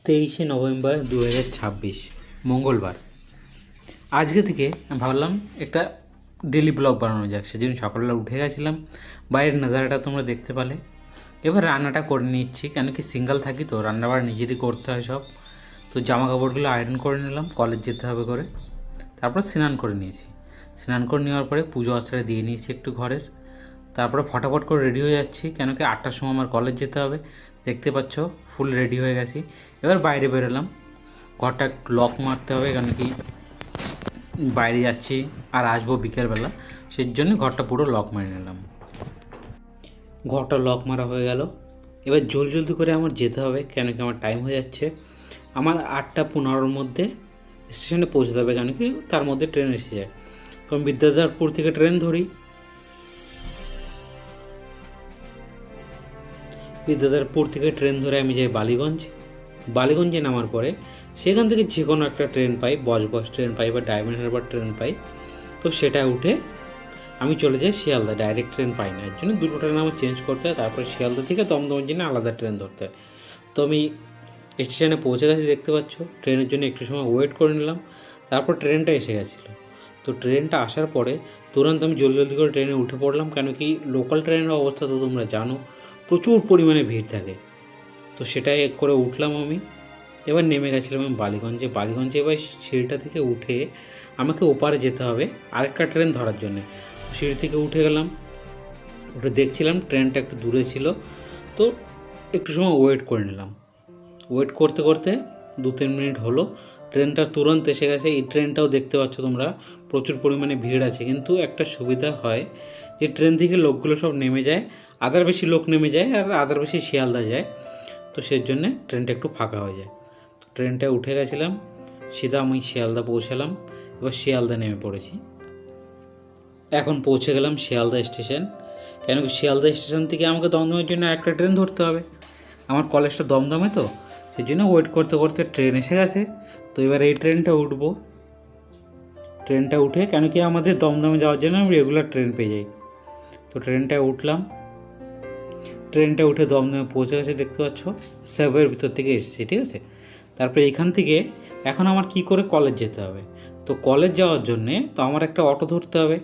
23 November 2026 মঙ্গলবার। আজকে থেকে আমি ভাবলাম একটা ডেলি ব্লগ বানানো যাক। সেদিন সকালবেলা উঠে গেছিলাম, বাইরের নাজারাটা তোমরা দেখতে পেলে। এবার রান্নাটা করে নিচ্ছি, কেন কি সিঙ্গেল থাকি তো রান্নাবাড়া নিজেরই করতে হয় সব। তো জামা কাপড়গুলো আয়রন করে নিলাম, কলেজ যেতে হবে করে। তারপর স্নান করে নিয়েছি। স্নান করে নেওয়ার পরে পুজো আশ্রয় দিয়ে নিয়েছি একটু ঘরের। তারপরে ফটাফট করে রেডি হয়ে যাচ্ছি, কেন কি 8টার সময় আমার কলেজ যেতে হবে। দেখতে পাচ্ছ ফুল রেডি হয়ে গেছি। এবার বাইরে বেরোলাম, ঘরটা একটু লক মারতে হবে, কেন কি বাইরে যাচ্ছি আর আসবো বিকেলবেলা, সেই জন্য ঘরটা পুরো লক মারে নিলাম। ঘরটা লক মারা হয়ে গেল। এবার জলদি করে আমার যেতে হবে, কেন কি আমার টাইম হয়ে যাচ্ছে। আমার 8টা 15-র মধ্যে স্টেশনে পৌঁছতে হবে, কেন কি তার মধ্যে ট্রেন এসে যায়। তো আমি বিদ্যাধরপুর থেকে ট্রেন ধরি। বিদ্যাধরপুর থেকে ট্রেন ধরে আমি যাই বালিগঞ্জ। বালিগঞ্জে নামার পরে সেখান থেকে যে কোনো একটা ট্রেন পাই, বস ট্রেন পাই বা ডায়মন্ড হারবার ট্রেন পাই। তো সেটা উঠে আমি চলে যাই শিয়ালদা। ডাইরেক্ট ট্রেন পাই না, এর জন্য দুটো ট্রেন আমার চেঞ্জ করতে হয়। তারপরে শিয়ালদা থেকে দমদমের জন্য আলাদা ট্রেন ধরতে হয়। তো আমি স্টেশনে পৌঁছে গেছি, দেখতে পাচ্ছ। ট্রেনের জন্য একটু সময় ওয়েট করে নিলাম। তারপর ট্রেনটা এসে গেছিলো। তো ট্রেনটা আসার পরে তুরন্ত আমি জলদি করে ট্রেনে উঠে পড়লাম, কেন কি লোকাল ট্রেনের অবস্থা তো তোমরা জানো, প্রচুর পরিমাণে ভিড় থাকে। তো সেটাই করে উঠলাম আমি। এবার নেমে গেছিলাম আমি বালিগঞ্জে। এবার সিঁড়িটা থেকে উঠে আমাকে ওপারে যেতে হবে আরেকটা ট্রেন ধরার জন্যে। সিঁড়ি থেকে উঠে গেলাম, উঠে দেখছিলাম ট্রেনটা একটু দূরে ছিল। তো একটু সময় ওয়েট করে নিলাম। ওয়েট করতে করতে 2-3 মিনিট হলো, ট্রেনটা তুরন্ত এসে গেছে। এই ট্রেনটাও দেখতে পাচ্ছ তোমরা, প্রচুর পরিমাণে ভিড় আছে। কিন্তু একটা সুবিধা হয় যে ট্রেন থেকে লোকগুলো সব নেমে যায়, আদার বেশি লোক নেমে যায় আর আদার বেশি শিয়ালদা যায়। তো সেই জন্যে ট্রেনটা একটু ফাঁকা হয়ে যায়। ট্রেনটায় উঠে গেছিলাম, সিধা আমি শিয়ালদা পৌঁছালাম। এবার শিয়ালদা নেমে পড়েছি। এখন পৌঁছে গেলাম শিয়ালদা স্টেশন। কেন কি শিয়ালদা স্টেশন থেকে আমাকে দমদমের জন্য একটা ট্রেন ধরতে হবে। আমার কলেজটা দমদমে, তো সেই জন্য ওয়েট করতে করতে ট্রেন এসে গেছে। তো এবার এই ট্রেনটা উঠবো। ট্রেনটা উঠে, কেন কি আমাদের দমদমে যাওয়ার জন্য আমি রেগুলার ট্রেন পেয়ে যাই। তো ট্রেনটায় উঠলাম। ট্রেনটা উঠে দমদমে পৌঁছে গেছে, দেখতে পাচ্ছ। সার্ভের ভিতর থেকে এসেছি, ঠিক আছে। তারপরে এখান থেকে এখন আমার কি করে কলেজ যেতে হবে। তো কলেজ যাওয়ার জন্যে তো আমার একটা অটো ধরতে হবে।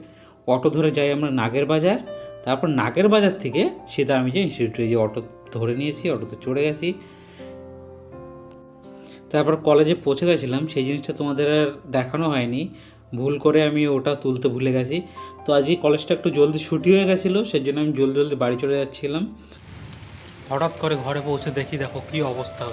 অটো ধরে যাই আমরা নাগের বাজার। তারপর নাগের বাজার থেকে সেটা আমি যে ইনস্টিটিউটে যে অটো ধরে নিয়েছি, অটোতে চড়ে গেছি। তারপর কলেজে পৌঁছে গেছিলাম, সেই জিনিসটা তোমাদের আর দেখানো হয়নি, ভুল করে আমি ওটা তুলতে ভুলে গেছি। তো আজকে কলেজটা একটু জলদি ছুটি হয়ে গেছিলো, সেই জন্য আমি জলদি বাড়ি চলে যাচ্ছিলাম। হঠাৎ করে ঘরে পৌঁছে দেখি, দেখো কী অবস্থা।